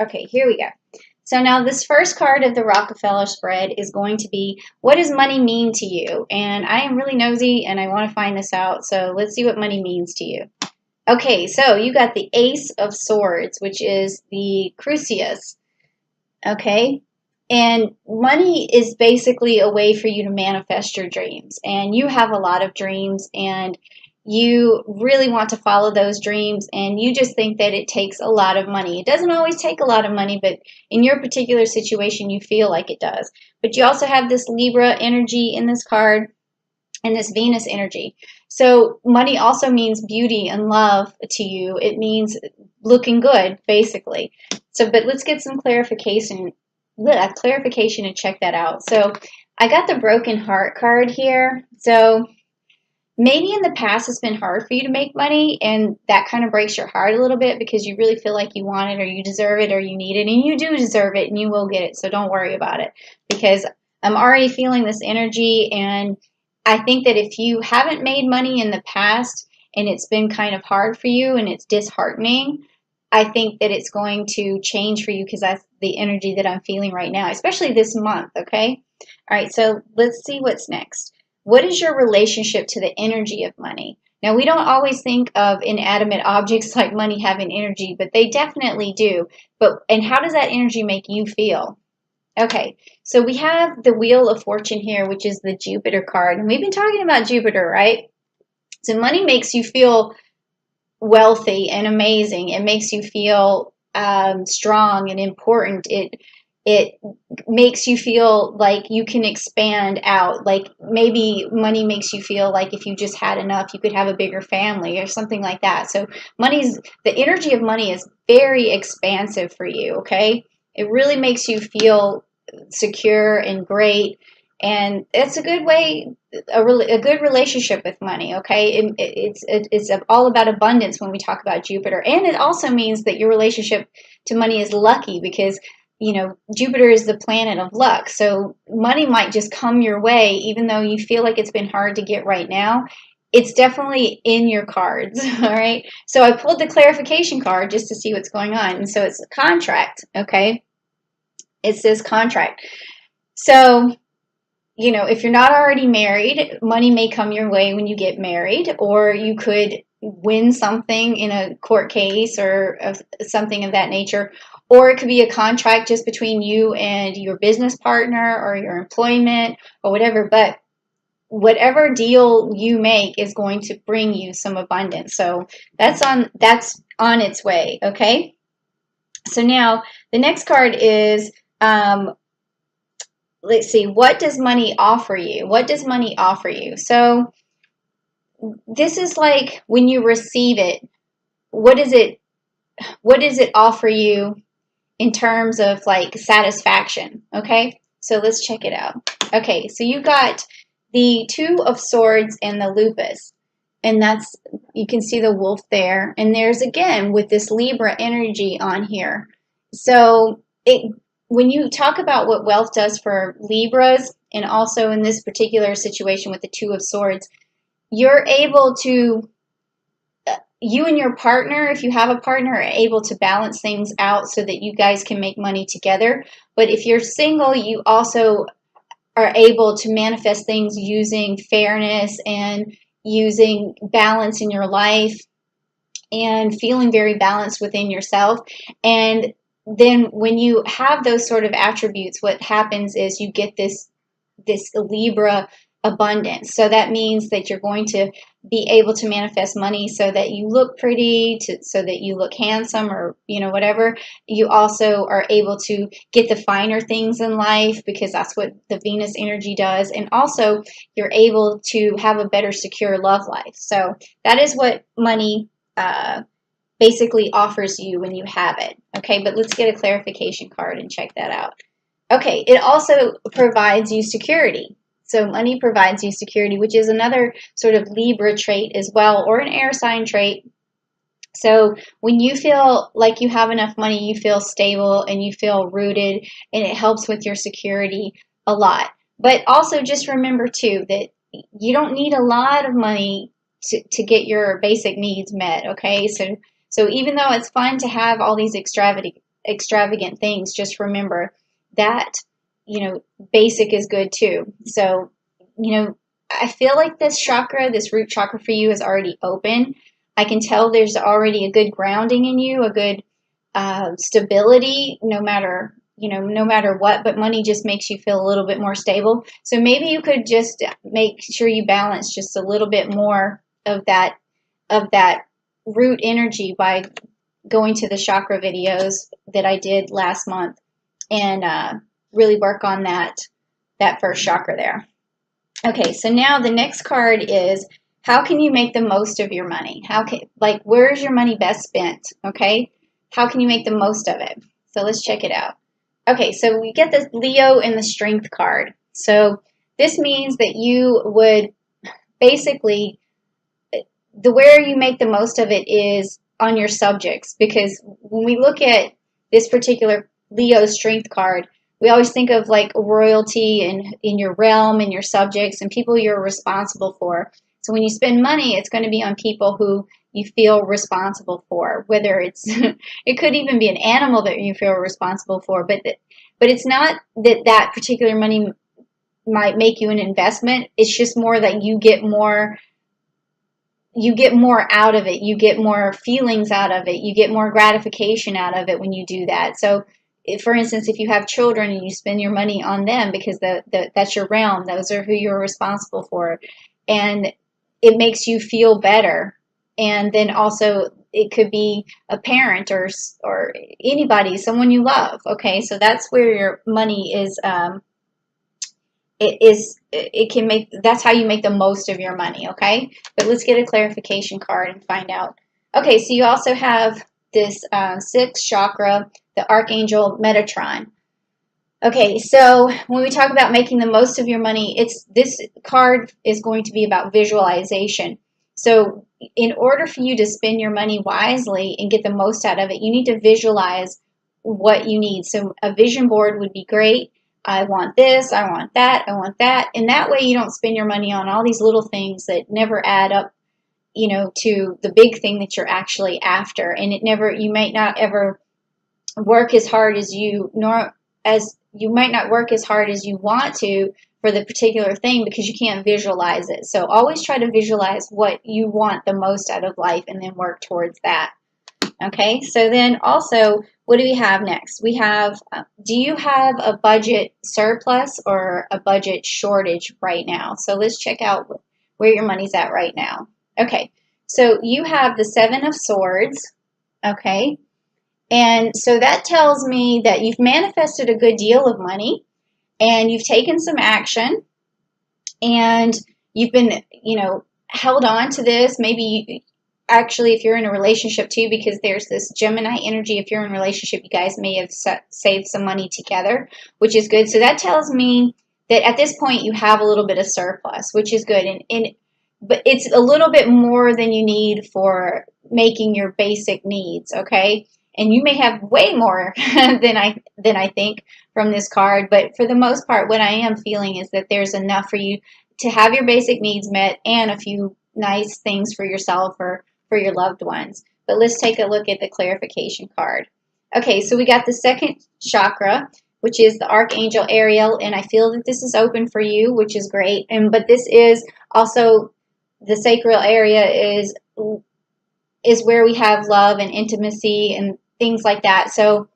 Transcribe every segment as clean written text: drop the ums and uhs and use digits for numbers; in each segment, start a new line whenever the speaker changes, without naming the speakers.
Okay, here we go. So now this first card of the Rockefeller spread is going to be, what does money mean to you? And I am really nosy and I want to find this out. So let's see what money means to you. Okay, so you got the Ace of Swords, which is the Crucius. Okay, and money is basically a way for you to manifest your dreams. And you have a lot of dreams, and you really want to follow those dreams, and you just think that it takes a lot of money. It doesn't always take a lot of money, but in your particular situation, you feel like it does. But you also have this Libra energy in this card and this Venus energy. So money also means beauty and love to you. It means looking good, basically. So, but let's get some clarification and check that out. So I got the broken heart card here. So maybe in the past it's been hard for you to make money, and that kind of breaks your heart a little bit because you really feel like you want it or you deserve it or you need it, and you do deserve it and you will get it. So don't worry about it, because I'm already feeling this energy, and I think that if you haven't made money in the past and it's been kind of hard for you and it's disheartening, I think that it's going to change for you, because that's the energy that I'm feeling right now, especially this month, okay? All right, so let's see what's next. What is your relationship to the energy of money? Now, we don't always think of inanimate objects like money having energy, but they definitely do. And how does that energy make you feel? Okay, so we have the Wheel of Fortune here, which is the Jupiter card. And we've been talking about Jupiter, right? So money makes you feel wealthy and amazing. It makes you feel strong and important. It makes you feel like you can expand out. Like maybe money makes you feel like if you just had enough, you could have a bigger family or something like that. So the energy of money is very expansive for you, okay? It really makes you feel secure and great. And it's a good way, a good relationship with money, okay? It's all about abundance when we talk about Jupiter. And it also means that your relationship to money is lucky, because Jupiter is the planet of luck. So money might just come your way, even though you feel like it's been hard to get right now. It's definitely in your cards, all right? So I pulled the clarification card just to see what's going on. And so it's a contract, okay? It says contract. So, if you're not already married, money may come your way when you get married, or you could win something in a court case or something of that nature. Or it could be a contract just between you and your business partner or your employment or whatever. But whatever deal you make is going to bring you some abundance. So that's on its way, okay? So now the next card is, let's see, what does money offer you? What does money offer you? So this is like when you receive it, what does it offer you in terms of like satisfaction, okay? So let's check it out. Okay, so you got the Two of Swords and the Lupus, and you can see the wolf there, and there's again with this Libra energy on here. So when you talk about what wealth does for Libras, and also in this particular situation with the Two of Swords, you're able to, you and your partner, if you have a partner, are able to balance things out so that you guys can make money together. But if you're single, you also are able to manifest things using fairness and using balance in your life and feeling very balanced within yourself. And then when you have those sort of attributes, what happens is you get this Libra abundance. So that means that you're going to be able to manifest money so that you look pretty, so that you look handsome, or whatever. You also are able to get the finer things in life, because that's what the Venus energy does. And also you're able to have a better secure love life. So that is what money basically offers you when you have it. Okay, but let's get a clarification card and check that out. Okay, it also provides you security. So money provides you security, which is another sort of Libra trait as well, or an air sign trait. So when you feel like you have enough money, you feel stable and you feel rooted, and it helps with your security a lot. But also just remember too that you don't need a lot of money to get your basic needs met, okay? So even though it's fun to have all these extravagant extravagant things, just remember that, basic is good too. So, I feel like this chakra, this root chakra for you is already open. I can tell there's already a good grounding in you, a good stability, no matter what, but money just makes you feel a little bit more stable. So maybe you could just make sure you balance just a little bit more of that root energy by going to the chakra videos that I did last month and really work on that first chakra there. Okay, so now the next card is, how can you make the most of your money? Where is your money best spent? Okay, how can you make the most of it? So let's check it out. Okay, so we get this Leo in the Strength card. So this means that you would basically, the where you make the most of it is on your subjects, because when we look at this particular Leo Strength card, we always think of like royalty and in your realm and your subjects and people you're responsible for. So when you spend money, it's going to be on people who you feel responsible for, whether it's it could even be an animal that you feel responsible for, but it's not that particular money might make you an investment. It's just more that you get more out of it. You get more feelings out of it. You get more gratification out of it when you do that. So for instance, if you have children and you spend your money on them because that's your realm, those are who you're responsible for, and it makes you feel better. And then also it could be a parent or anybody, someone you love. Okay, so that's where your money is. That's how you make the most of your money. Okay, but let's get a clarification card and find out. Okay, so you also have this sixth chakra, the Archangel Metatron. Okay, so when we talk about making the most of your money, this card is going to be about visualization. So in order for you to spend your money wisely and get the most out of it, you need to visualize what you need. So a vision board would be great. I want this, I want that, I want that. And that way you don't spend your money on all these little things that never add up, to the big thing that you're actually after. And you might not ever work as hard as you might not work as hard as you want to for the particular thing because you can't visualize it. So always try to visualize what you want the most out of life and then work towards that. Okay, so then also, what do we have next? We have, do you have a budget surplus or a budget shortage right now? So let's check out where your money's at right now. Okay, so you have the Seven of Swords, okay? And so that tells me that you've manifested a good deal of money and you've taken some action and you've been, held on to this. Maybe actually if you're in a relationship too, because there's this Gemini energy. If you're in a relationship, you guys may have saved some money together, which is good. So that tells me that at this point you have a little bit of surplus, which is good. But it's a little bit more than you need for making your basic needs, okay? And you may have way more than I think from this card, but for the most part, what I am feeling is that there's enough for you to have your basic needs met and a few nice things for yourself or for your loved ones. But let's take a look at the clarification card. Okay, so we got the second chakra, which is the Archangel Ariel, and I feel that this is open for you, which is great. But this is also the sacral area is where we have love and intimacy and things like that. So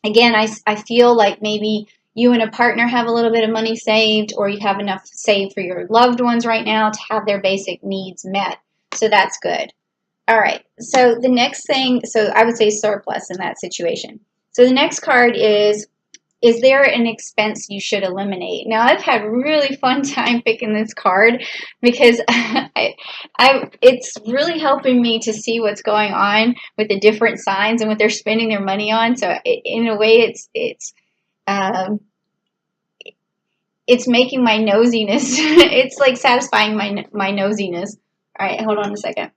again, I feel like maybe you and a partner have a little bit of money saved, or you have enough saved for your loved ones right now to have their basic needs met. So that's good. All right. So the next thing, so I would say surplus in that situation. So the next card is there an expense you should eliminate? Now, I've had really fun time picking this card because it's really helping me to see what's going on with the different signs and what they're spending their money on. So in a way, it's making my nosiness, it's like satisfying my nosiness. All right, hold on a second.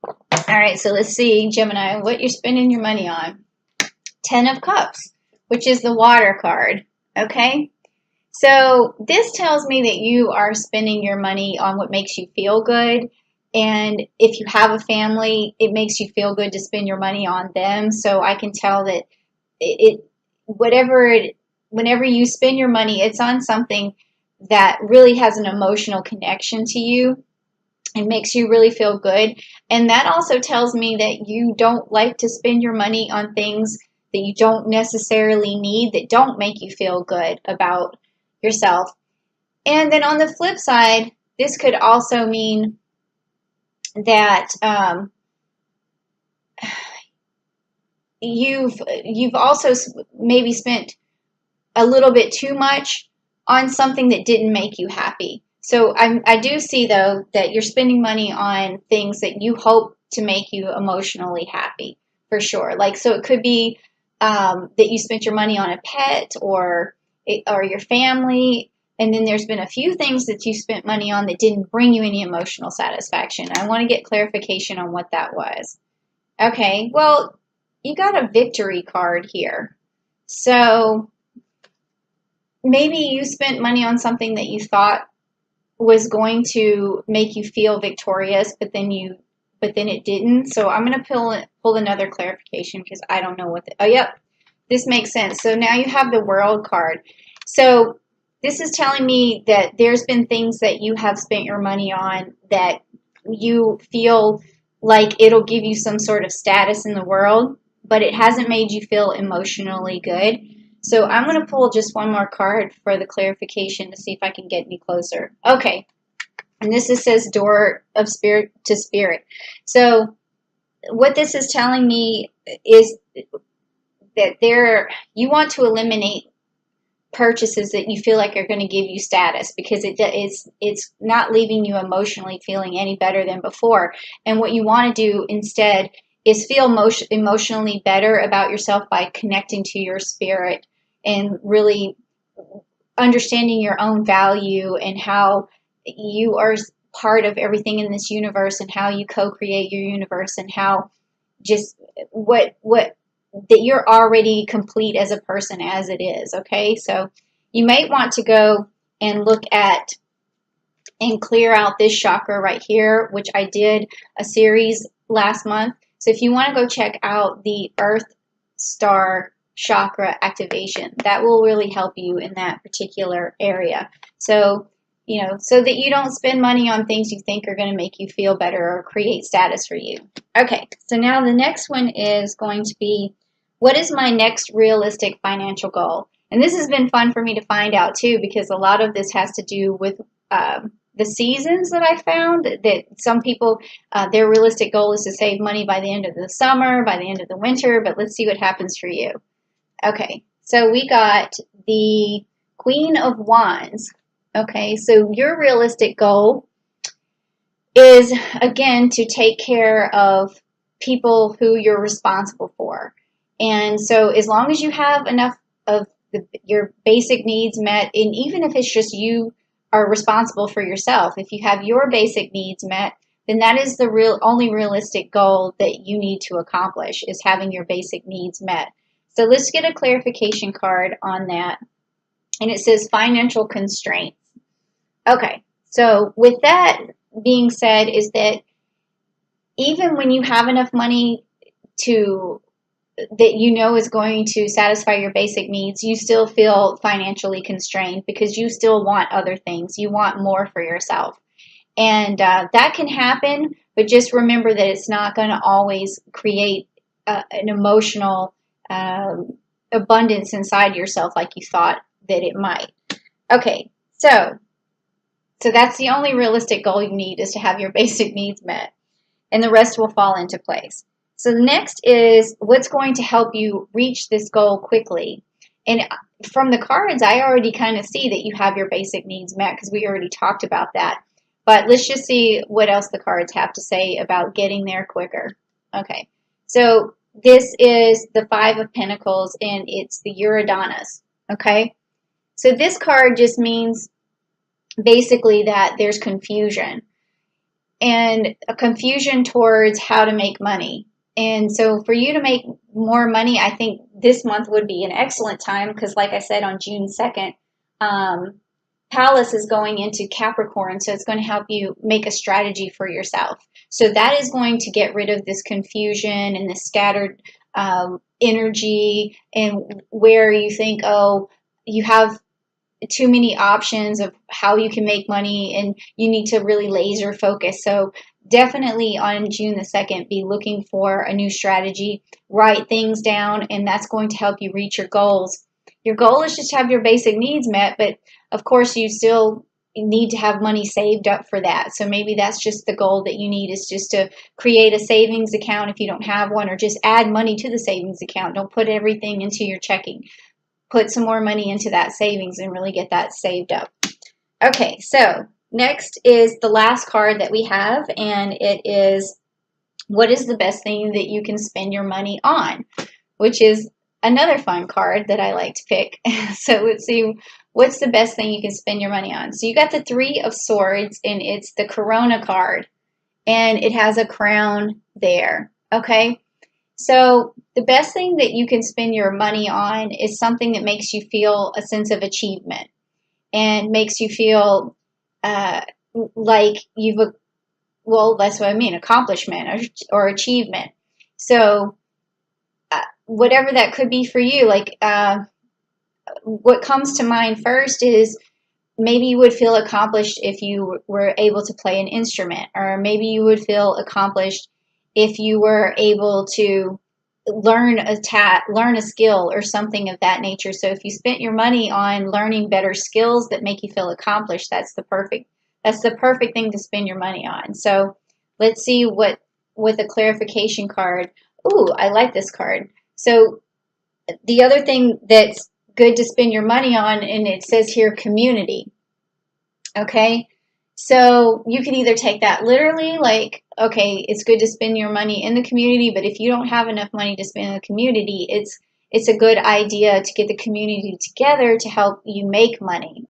All right, so let's see, Gemini, what you're spending your money on. 10 of Cups, which is the water card, okay? So this tells me that you are spending your money on what makes you feel good, And if you have a family, it makes you feel good to spend your money on them. So I can tell that it whatever it whenever you spend your money, it's on something that really has an emotional connection to you. It makes you really feel good. And that also tells me that you don't like to spend your money on things that you don't necessarily need, that don't make you feel good about yourself. And then on the flip side, this could also mean that you've also maybe spent a little bit too much on something that didn't make you happy. So I do see, though, that you're spending money on things that you hope to make you emotionally happy, for sure. Like, so it could be that you spent your money on a pet or your family, and then there's been a few things that you spent money on that didn't bring you any emotional satisfaction. I want to get clarification on what that was. Okay, well, you got a victory card here. So maybe you spent money on something that you thought was going to make you feel victorious, but then it didn't. So I'm going to pull another clarification because I don't know what oh, yep, this makes sense. So now you have the World card. So this is telling me that there's been things that you have spent your money on that you feel like it'll give you some sort of status in the world, but it hasn't made you feel emotionally good. So I'm going to pull just one more card for the clarification to see if I can get any closer. Okay. And this says Door of Spirit to Spirit. So what this is telling me is that you want to eliminate purchases that you feel like are going to give you status, because it's not leaving you emotionally feeling any better than before. And what you want to do instead is feel emotionally better about yourself by connecting to your spirit and really understanding your own value and how you are part of everything in this universe and how you co-create your universe and how just what that you're already complete as a person as it is. Okay, so you might want to go and look at and clear out this chakra right here, which I did a series last month. So if you want to go check out the Earth Star chakra activation, that will really help you in that particular area. So, so that you don't spend money on things you think are going to make you feel better or create status for you. Okay, so now the next one is going to be, what is my next realistic financial goal? And this has been fun for me to find out too, because a lot of this has to do with the seasons that I found, that some people, their realistic goal is to save money by the end of the summer, by the end of the winter, but let's see what happens for you. Okay, so we got the Queen of Wands. Okay, so your realistic goal is, again, to take care of people who you're responsible for. And so as long as you have enough of your basic needs met, and even if it's just you are responsible for yourself, if you have your basic needs met, then that is the only realistic goal that you need to accomplish, is having your basic needs met. So let's get a clarification card on that. And it says financial constraints. Okay, so with that being said, is that even when you have enough money that is going to satisfy your basic needs, you still feel financially constrained because you still want other things. You want more for yourself. And that can happen, but just remember that it's not going to always create an emotional abundance inside yourself like you thought that it might. Okay, so that's the only realistic goal you need, is to have your basic needs met, and the rest will fall into place. So the next is, what's going to help you reach this goal quickly? And from the cards, I already kind of see that you have your basic needs met, because we already talked about that. But let's just see what else the cards have to say about getting there quicker. Okay, so this is the Five of Pentacles, and it's the Uranus. Okay, so this card just means basically that there's confusion, and a confusion towards how to make money. And so for you to make more money, I think this month would be an excellent time, because like I said, on June 2nd, Palace is going into Capricorn, so it's going to help you make a strategy for yourself. So that is going to get rid of this confusion and the scattered energy, and where you think, oh, you have too many options of how you can make money and you need to really laser focus. So definitely on June the 2nd, be looking for a new strategy, write things down, and that's going to help you reach your goals. Your goal is just to have your basic needs met, but of course you still need to have money saved up for that. So maybe that's just the goal that you need, is just to create a savings account if you don't have one, or just add money to the savings account. Don't put everything into your checking. Put some more money into that savings and really get that saved up. Okay, so next is the last card that we have, and it is, what is the best thing that you can spend your money on? Which is another fun card that I like to pick. So let's see, what's the best thing you can spend your money on? So you got the Three of Swords, and it's the Corona card, and it has a crown there. Okay, so the best thing that you can spend your money on is something that makes you feel a sense of achievement and makes you feel like you've, well, that's what I mean, accomplishment or achievement. So whatever that could be for you, like what comes to mind first is, maybe you would feel accomplished if you were able to play an instrument, or maybe you would feel accomplished if you were able to learn a skill or something of that nature. So if you spent your money on learning better skills that make you feel accomplished, that's the perfect thing to spend your money on. So let's see what with a clarification card. Ooh, I like this card. So the other thing that's good to spend your money on, and it says here community. Okay, so you can either take that literally, like, okay, it's good to spend your money in the community, but if you don't have enough money to spend in the community, it's a good idea to get the community together to help you make money.